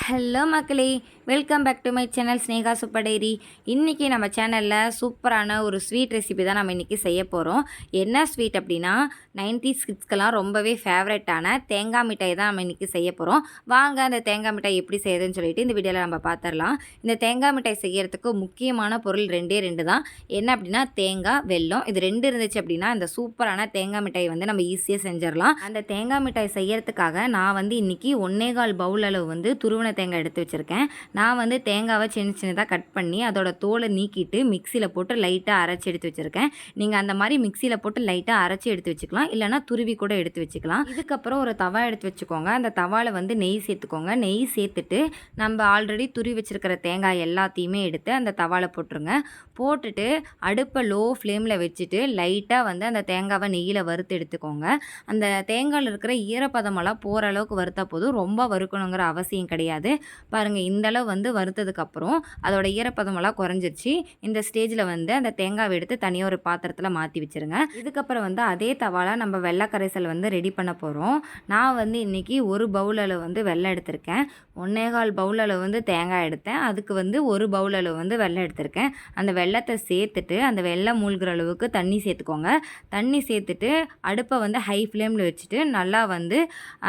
Hello மக்களே, welcome back to my channel Sneha super diary. இன்றைக்கி நம்ம சேனலில் சூப்பரான ஒரு ஸ்வீட் ரெசிபி தான் நம்ம இன்றைக்கி செய்ய போகிறோம். என்ன ஸ்வீட் அப்படின்னா 90s கிட்ஸ்க்கெல்லாம் ரொம்பவே ஃபேவரட்டான தேங்காய் மிட்டாய் தான் நம்ம இன்றைக்கி செய்ய போகிறோம். வாங்க அந்த தேங்காய் மிட்டாய் எப்படி செய்யுதுன்னு சொல்லிட்டு இந்த வீடியோவில் நம்ம பார்த்துடலாம். இந்த தேங்காய் மிட்டாய் செய்கிறதுக்கு முக்கியமான பொருள் ரெண்டு தான். என்ன அப்படின்னா தேங்காய், வெல்லம். இது ரெண்டு இருந்துச்சு அப்படின்னா இந்த சூப்பரான தேங்காய் மிட்டாய் வந்து நம்ம ஈஸியாக செஞ்சிடலாம். அந்த தேங்காய் மிட்டாய் செய்கிறதுக்காக நான் வந்து இன்றைக்கி 1.25 பவுல் அளவு வந்து துருவன தேங்காய் எடுத்து வச்சுருக்கேன். நான் வந்து தேங்காவை சின்னதாக கட் பண்ணி அதோட தோலை நீக்கிட்டு மிக்சியில் போட்டு லைட்டாக அரைச்சி எடுத்து வச்சுருக்கேன். நீங்கள் அந்த மாதிரி மிக்சியில் போட்டு லைட்டாக அரைச்சி எடுத்து வச்சுக்கலாம், இல்லைனா துருவி கூட எடுத்து வச்சுக்கலாம். இதுக்கப்புறம் ஒரு தவா எடுத்து வச்சுக்கோங்க. அந்த தவாவில் வந்து நெய் சேர்த்துக்கோங்க. நெய் சேர்த்துட்டு நம்ம ஆல்ரெடி துருவி வச்சுருக்கிற தேங்காய் எல்லாத்தையுமே எடுத்து அந்த தவாவில் போட்டுருங்க. போட்டுட்டு அடுப்பை லோ ஃப்ளேமில் வச்சுட்டு லைட்டாக வந்து அந்த தேங்காவை நெய்யில் வறுத்து எடுத்துக்கோங்க. அந்த தேங்காயில் இருக்கிற ஈரப்பதமெல்லாம் போகிற அளவுக்கு வறுத்தா போதும், ரொம்ப வறுக்கணுங்கிற அவசியம் கிடையாது. பாருங்கள், இந்தளவு வந்து வறுத்ததுக்கப்புறம் அதோட ஈரப்பதமெல்லாம் குறைஞ்சிருச்சு. இந்த ஸ்டேஜில் வந்து அந்த தேங்காவை எடுத்து தனியாக ஒரு பாத்திரத்தில் மாற்றி வச்சுருங்க. இதுக்கப்புறம் வந்து அதே தவாவில் நம்ம வெள்ளை கரைசல் வந்து ரெடி பண்ண போகிறோம். நான் வந்து இன்றைக்கி ஒரு பவுல் அளவு வந்து வெள்ளம் எடுத்திருக்கேன். 1.25 பவுல் அளவு வந்து தேங்காய் எடுத்தேன். அதுக்கு வந்து ஒரு பவுல் அளவு வந்து வெள்ளம் எடுத்திருக்கேன். அந்த வெள்ளத்தை சேர்த்துட்டு அந்த வெள்ளம் மூழ்கிற அளவுக்கு தண்ணி சேர்த்துக்கோங்க. தண்ணி சேர்த்துட்டு அடுப்பை வந்து ஹை ஃப்ளேமில் வச்சுட்டு நல்லா வந்து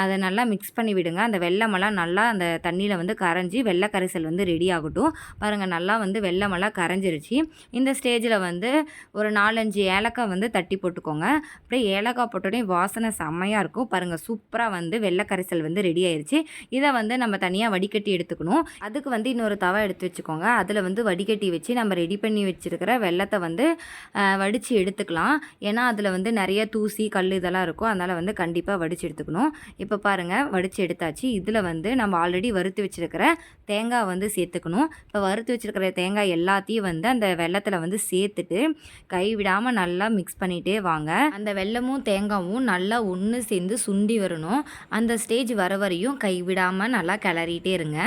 அதை நல்லா மிக்ஸ் பண்ணி விடுங்க. அந்த வெள்ளமெல்லாம் நல்லா அந்த தண்ணியில் வந்து கரைஞ்சி வெள்ளை கரைசல் வந்து ரெடி ஆகட்டும். பாருங்கள், நல்லா வந்து வெள்ளமெல்லாம் கரைஞ்சிருச்சு. இந்த ஸ்டேஜில் வந்து ஒரு 4-5 ஏலக்காய் வந்து தட்டி போட்டுக்கோங்க. அப்படியே ஏலக்காய் போட்டோடனே வாசனை செம்மையாக இருக்கும். பாருங்கள், சூப்பராக வந்து வெள்ளை கரைசல் வந்து ரெடி ஆயிடுச்சு. இதை வந்து நம்ம தனியாக வடிகட்டி எடுத்துக்கணும். அதுக்கு வந்து இன்னொரு தவா எடுத்து வச்சுக்கோங்க. அதில் வந்து வடிகட்டி வச்சு நம்ம ரெடி பண்ணி வச்சுருக்கிற வெள்ளத்தை வந்து வடித்து எடுத்துக்கலாம். ஏன்னா அதில் வந்து நிறைய தூசி கல் இதெல்லாம் இருக்கும். அதனால் வந்து கண்டிப்பாக வடித்து எடுத்துக்கணும். இப்போ பாருங்கள், வடித்து எடுத்தாச்சு. இதில் வந்து நம்ம ஆல்ரெடி வறுத்து வச்சுருக்கிற தேங்காய் வந்து சேர்த்துக்கணும். இப்போ வறுத்து வச்சுருக்கிற தேங்காய் எல்லாத்தையும் வந்து அந்த வெள்ளத்தில் வந்து சேர்த்துட்டு கைவிடாமல் நல்லா மிக்ஸ் பண்ணிகிட்டே வாங்க. அந்த வெல்லமும் தேங்காயும் நல்லா ஒன்று சேர்ந்து சுண்டி வரணும். அந்த ஸ்டேஜ் வர வரையும் கைவிடாமல் நல்லா கிளறிட்டே இருங்க.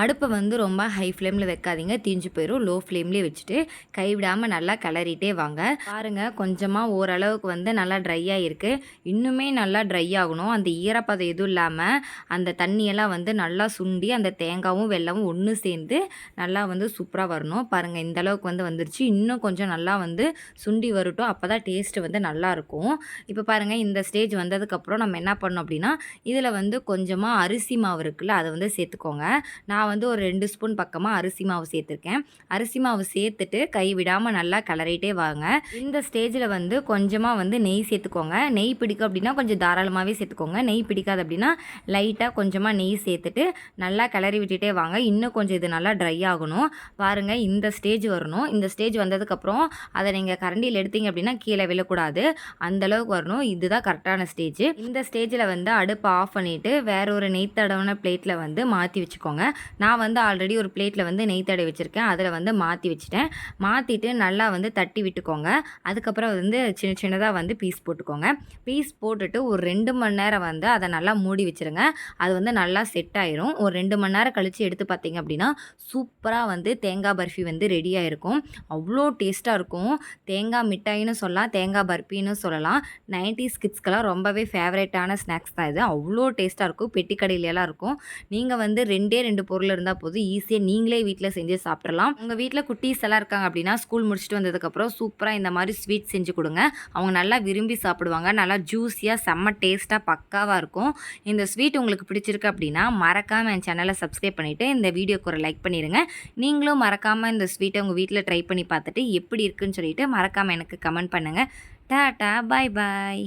அடுப்பை வந்து ரொம்ப ஹை ஃப்ளேமில் வைக்காதீங்க, தீஞ்சு போயிடும். லோ ஃப்ளேம்லேயே வச்சுட்டு கைவிடாமல் நல்லா கிளறிட்டே வாங்க. பாருங்கள், கொஞ்சமாக ஓரளவுக்கு வந்து நல்லா ட்ரையாக இருக்குது. இன்னுமே நல்லா ட்ரை ஆகணும். அந்த ஈரப்பதம் எதுவும் இல்லாமல் அந்த தண்ணியெல்லாம் வந்து நல்லா சுண்டி அந்த தேங்காயும் வெல்லமும் ஒன்று சேர்ந்து நல்லா வந்து சூப்பராக வரணும். பாருங்கள், இந்த அளவுக்கு வந்து வந்துருச்சு. இன்னும் கொஞ்சம் நல்லா வந்து சுண்டி வரட்டும். அப்போ தான் டேஸ்ட்டு வந்து நல்லாயிருக்கும். இப்போ பாருங்கள், இந்த ஸ்டேஜ் வந்ததுக்கப்புறம் நம்ம என்ன பண்ணோம் அப்படின்னா இதில் வந்து கொஞ்சமாக அரிசி மாவு இருக்குல்ல, அதை வந்து சேர்த்துக்கோங்க. நான் வந்து ஒரு 2 ஸ்பூன் பக்கமாக அரிசி மாவு சேர்த்துருக்கேன். அரிசி மாவு சேர்த்துட்டு கை விடாமல் நல்லா கிளறிட்டே வாங்க. இந்த ஸ்டேஜில் வந்து கொஞ்சமாக வந்து நெய் சேர்த்துக்கோங்க. நெய் பிடிக்கும் அப்படின்னா கொஞ்சம் தாராளமாகவே சேர்த்துக்கோங்க. நெய் பிடிக்காது அப்படின்னா லைட்டாக கொஞ்சமாக நெய் சேர்த்துட்டு நல்லா கிளறி விட்டுட்டே வாங்க. இன்னும் கொஞ்சம் இது நல்லா ட்ரை ஆகணும். பாருங்கள், இந்த ஸ்டேஜ் வரணும். இந்த ஸ்டேஜ் வந்ததுக்கப்புறம் அதை நீங்கள் கரண்டியில் எடுத்தீங்க அப்படின்னா கீழே விழக்கூடாது. அந்தளவுக்கு வரணும். இதுதான் கரெக்டான ஸ்டேஜ். இந்த ஸ்டேஜில் வந்து அடுப்பை ஆஃப் பண்ணிவிட்டு வேற ஒரு நெய் தடவின பிளேட்டில் வந்து மாற்றி வச்சுக்கோங்க. நான் வந்து ஆல்ரெடி ஒரு பிளேட்டில் வந்து நெய் தடவி வச்சுருக்கேன். அதில் வந்து மாற்றி வச்சுட்டேன். மாற்றிட்டு நல்லா வந்து தட்டி விட்டுக்கோங்க. அதுக்கப்புறம் வந்து சின்னதாக வந்து பீஸ் போட்டுக்கோங்க. பீஸ் போட்டுட்டு ஒரு 2 மணி நேரம் வந்து அதை நல்லா மூடி வச்சுருங்க. அது வந்து நல்லா செட் ஆயிரும். ஒரு 2 மணி நேரம் கழித்து எடுத்து பார்த்தீங்க அப்படின்னா சூப்பராக வந்து தேங்காய் பர்ஃபி வந்து ரெடியாக இருக்கும். அவ்வளோ டேஸ்ட்டாக இருக்கும். தேங்காய் மிட்டாயின்னு சொல்லலாம், தேங்காய் பர்ஃபின்னு சொல்லலாம். 90s கிட்ஸ்க்கெல்லாம் ரொம்பவே ஃபேவரட்டான ஸ்நாக்ஸ் தான் இது. அவ்வளோ டேஸ்ட்டாக இருக்கும். பெட்டி கடையிலலாம் இருக்கும். நீங்கள் வந்து 2 பொருள் இருந்தால் போதும், ஈஸியாக நீங்களே வீட்டில் செஞ்சு சாப்பிட்றலாம். உங்கள் வீட்டில் குட்டீஸ் எல்லாம் இருக்காங்க அப்படின்னா ஸ்கூல் முடிச்சுட்டு வந்ததுக்கப்புறம் சூப்பராக இந்த மாதிரி ஸ்வீட் செஞ்சு கொடுங்க. அவங்க நல்லா விரும்பி சாப்பிடுவாங்க. நல்லா ஜூஸியாக செம்ம டேஸ்ட்டாக பக்காவாக இருக்கும். இந்த ஸ்வீட் உங்களுக்கு பிடிச்சிருக்கு அப்படின்னா மறக்காமல் என் சேனலை சப்ஸ்கிரைப் பண்ணிவிட்டு இந்த வீடியோக்கு ஒரு லைக் பண்ணிடுங்க. நீங்களும் மறக்காமல் இந்த ஸ்வீட்டை உங்கள் வீட்டில் ட்ரை பண்ணி பார்த்துட்டு எப்படி இருக்குன்னு சொல்லிட்டு மறக்காமல் எனக்கு கமெண்ட் பண்ணுங்கள். டாடா, பாய் பாய்.